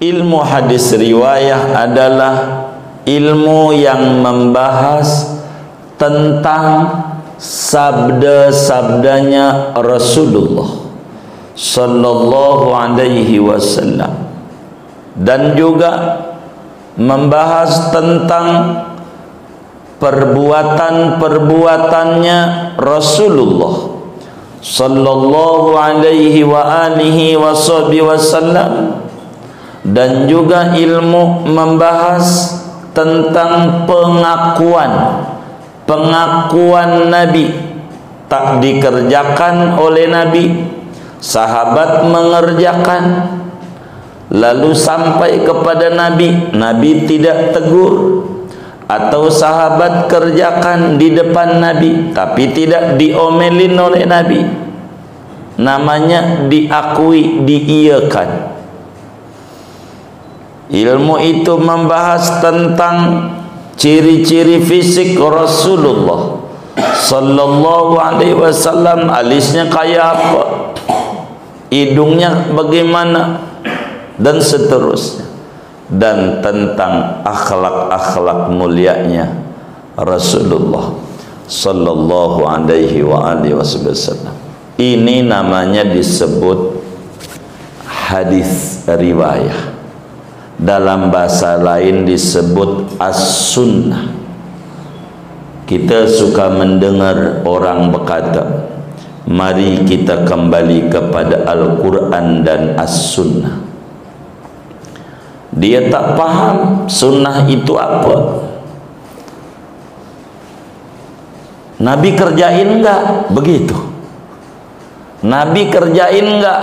ilmu hadis riwayah adalah ilmu yang membahas tentang sabda-sabdanya Rasulullah sallallahu alaihi wasallam, dan juga membahas tentang perbuatan-perbuatannya Rasulullah sallallahu alaihi wa alihi wasallam, dan juga ilmu membahas tentang pengakuan Nabi, tak dikerjakan oleh Nabi, sahabat mengerjakan, lalu sampai kepada Nabi, Nabi tidak tegur, atau sahabat kerjakan di depan Nabi tapi tidak diomelin oleh Nabi, namanya diakui, diiyakan. Ilmu itu membahas tentang ciri-ciri fisik Rasulullah sallallahu alaihi wasallam, alisnya kayak apa, hidungnya bagaimana, dan seterusnya, dan tentang akhlak-akhlak mulianya Rasulullah sallallahu alaihi wasallam. Ini namanya disebut hadis riwayah. Dalam bahasa lain disebut as-sunnah. Kita suka mendengar orang berkata, mari kita kembali kepada Al-Quran dan as-sunnah. Dia tak paham sunnah itu apa. Nabi kerjain enggak? Begitu. Nabi kerjain enggak?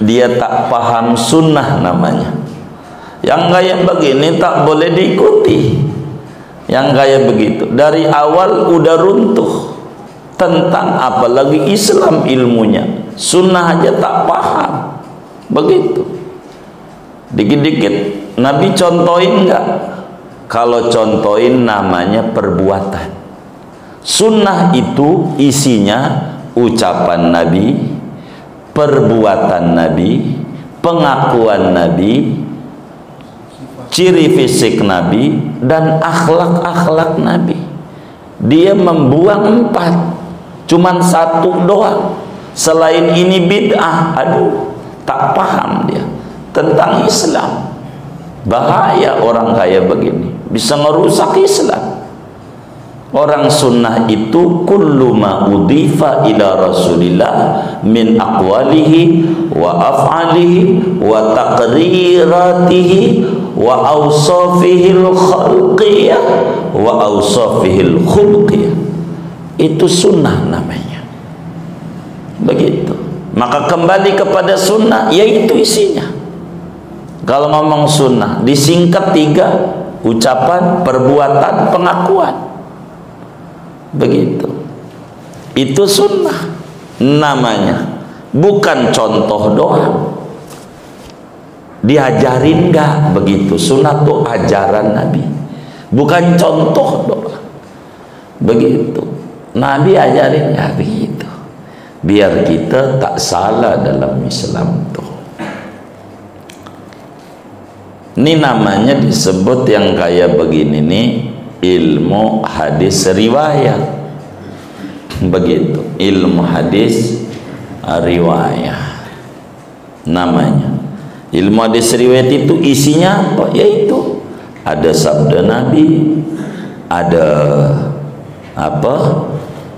Dia tak paham sunnah namanya. Yang gaya begini tak boleh diikuti. Yang gaya begitu dari awal udah runtuh. Tentang apalagi Islam ilmunya, sunnah aja tak paham. Begitu. Dikit-dikit Nabi contohin enggak? Kalau contohin namanya perbuatan. Sunnah itu isinya ucapan Nabi, perbuatan Nabi, pengakuan Nabi, ciri fisik Nabi, dan akhlak-akhlak Nabi. Dia membuang 4, cuman 1 doang. Selain ini bid'ah, aduh, tak paham dia tentang Islam. Bahaya orang kaya begini, bisa merusak Islam. Orang sunnah itu kullu ma udhifa ila Rasulillah min aqwalihi wa af'alihi wa taqriratihi wa awsafihil khalqiyah wa awsafihil khulqiyah. Itu sunnah namanya. Begitu. Maka kembali kepada sunnah, yaitu isinya. Kalau ngomong sunnah disingkat 3, ucapan, perbuatan, pengakuan. Begitu. Itu sunnah namanya, bukan contoh doang. Diajarin enggak begitu? Sunnah itu ajaran Nabi, bukan contoh doang. Begitu. Nabi ajarin ya begitu, biar kita tak salah dalam Islam tuh. Ini namanya disebut yang kayak begini nih, ilmu hadis riwayat. Begitu, ilmu hadis riwayat namanya. Ilmu hadis riwayat itu isinya apa? Yaitu ada sabda Nabi, ada apa?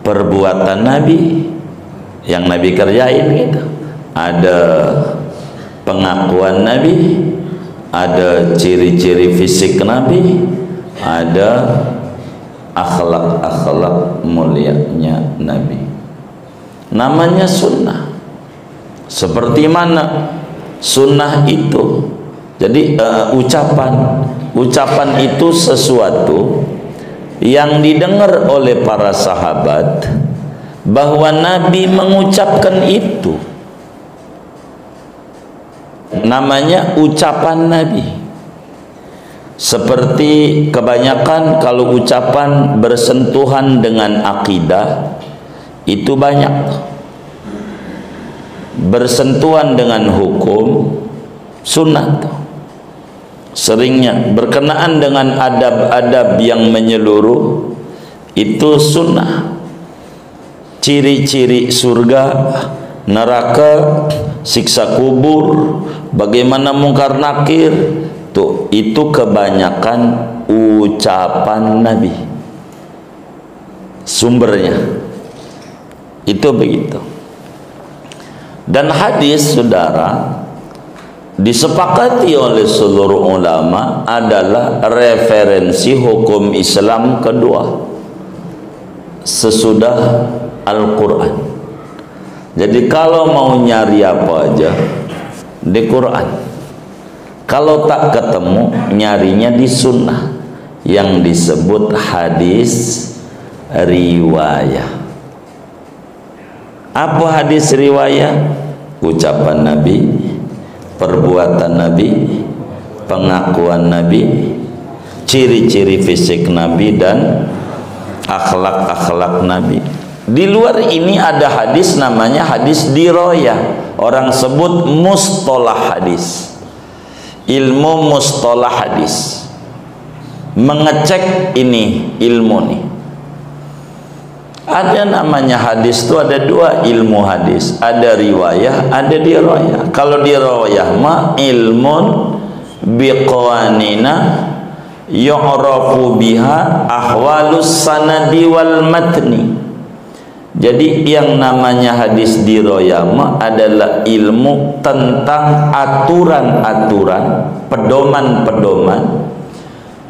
Perbuatan Nabi yang Nabi kerjain gitu. Ada pengakuan Nabi, ada ciri-ciri fisik Nabi, ada akhlak-akhlak mulianya Nabi. Namanya sunnah. Seperti mana sunnah itu? Jadi ucapan itu sesuatu yang didengar oleh para sahabat, bahwa Nabi mengucapkan itu. Namanya ucapan Nabi. Seperti kebanyakan kalau ucapan bersentuhan dengan akidah itu banyak. Bersentuhan dengan hukum, sunnah. seringnya berkenaan dengan adab-adab yang menyeluruh, itu sunnah. Ciri-ciri surga, neraka, siksa kubur, bagaimana mungkar nakir, tuh itu kebanyakan ucapan Nabi. Sumbernya itu begitu. Dan hadis, saudara, disepakati oleh seluruh ulama adalah referensi hukum Islam kedua sesudah Al-Quran. Jadi kalau mau nyari apa aja di Quran, kalau tak ketemu nyarinya di sunnah yang disebut hadis riwayah. Apa hadis riwayah? Ucapan Nabi, perbuatan Nabi, pengakuan Nabi, ciri-ciri fisik Nabi, dan akhlak-akhlak Nabi. Di luar ini ada hadis namanya hadis diroyah. Orang sebut mustalah hadis. Ilmu mustalah hadis, mengecek ini ilmu nih. Ada namanya hadis itu ada dua ilmu hadis, ada riwayah, ada diroyah. Kalau diroyah mah ilmun biqawanina yu'rafu biha ahwalus sanadi wal matni. Jadi yang namanya hadis diroyah adalah ilmu tentang aturan-aturan, pedoman-pedoman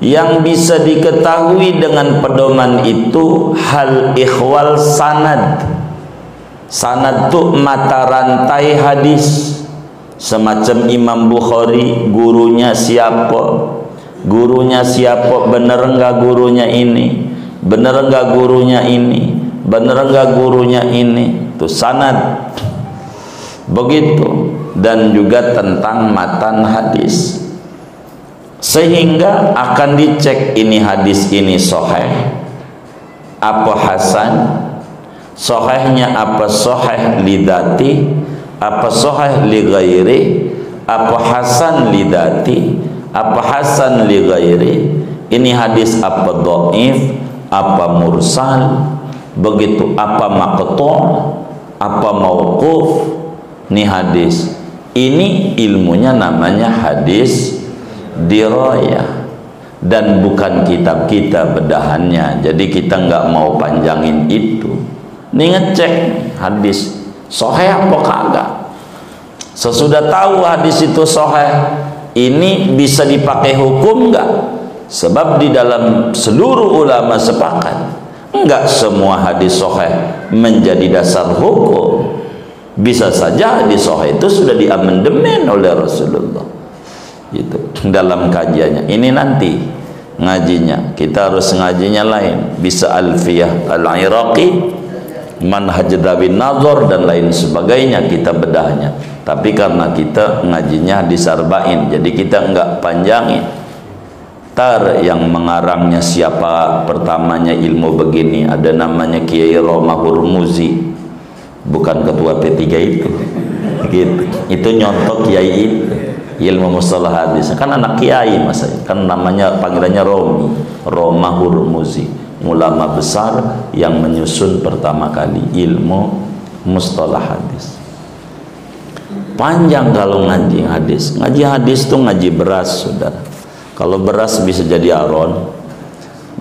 yang bisa diketahui dengan pedoman itu hal ikhwal sanad. Sanad itu mata rantai hadis. Semacam Imam Bukhari, gurunya siapa? Gurunya siapa? Bener enggak gurunya ini? Bener enggak gurunya ini? Bener enggak gurunya ini? Itu sanad. Begitu. Dan juga tentang matan hadis. Sehingga akan dicek ini hadis ini sahih apa hasan, sahihnya apa sahih lidati, apa sahih li ghairi, apa hasan lidati, apa hasan li ghairi. Ini hadis apa dhaif, apa mursal, begitu apa maqtu', apa mauquf. Ini hadis ini ilmunya namanya hadis diroyah, dan bukan kitab kita bedahannya. Jadi kita nggak mau panjangin itu. Ini ngecek hadis sahih apa kagak. Sesudah tahu hadis itu sahih, ini bisa dipakai hukum nggak? Sebab di dalam seluruh ulama sepakat nggak semua hadis sahih menjadi dasar hukum. Bisa saja hadis sahih itu sudah diamandemen oleh Rasulullah. Itu dalam kajiannya. Ini nanti ngajinya kita harus ngajinya lain, bisa Alfiyah Al-Iraqi, Manhaj Dawin Nazar dan lain sebagainya kita bedahnya. Tapi karena kita ngajinya di Sarbain, jadi kita enggak panjangin. Tar yang mengarangnya siapa pertamanya ilmu begini, ada namanya Kiai Roma Hurmuzi, bukan ketua P3 itu. Gitu. Itu nyontok kiai itu. Ilmu mustalah hadis kan anak kiai masa kan namanya panggilannya Roma Hurmuzi, ulama besar yang menyusun pertama kali ilmu mustalah hadis. Panjang kalau ngaji hadis. Ngaji hadis tuh ngaji beras, saudara. Kalau beras bisa jadi aron,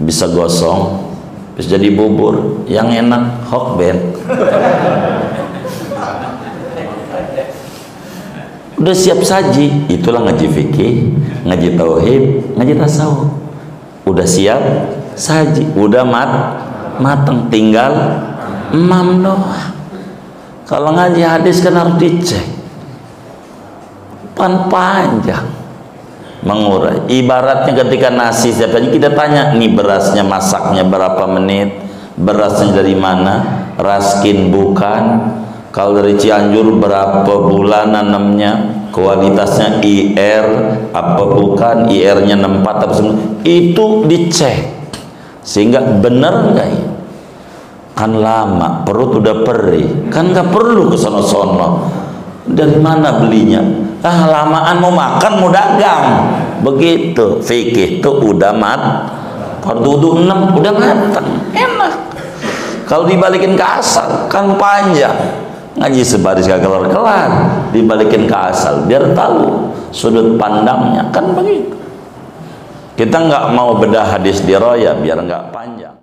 bisa gosong, bisa jadi bubur. Yang enak hokben. Udah siap saji, itulah ngaji fikih, ngaji tauhid, ngaji tasawuf. Udah siap saji, udah mateng, tinggal emam doang. Kalau ngaji hadis kan harus dicek, panjang, mengurai. Ibaratnya ketika nasi siap saji, kita tanya, nih berasnya masaknya berapa menit, berasnya dari mana, raskin bukan. Kalau dari Cianjur berapa bulan nanamnya, kualitasnya IR apa bukan, IR-nya 64 apa 9, itu dicek sehingga benar enggak ya? Kan lama, perut udah perih, kan nggak perlu ke sono-sono. Dari mana belinya? Ah, lamaan mau makan mau dagang, begitu. Fikih tuh udah fardu wudu 6 udah matang, enak. Kalau dibalikin ke asal kan panjang, ngaji sebaris gak kelar-kelar, dibalikin ke asal biar tahu sudut pandangnya, kan begitu. Kita nggak mau bedah hadis diroya biar nggak panjang.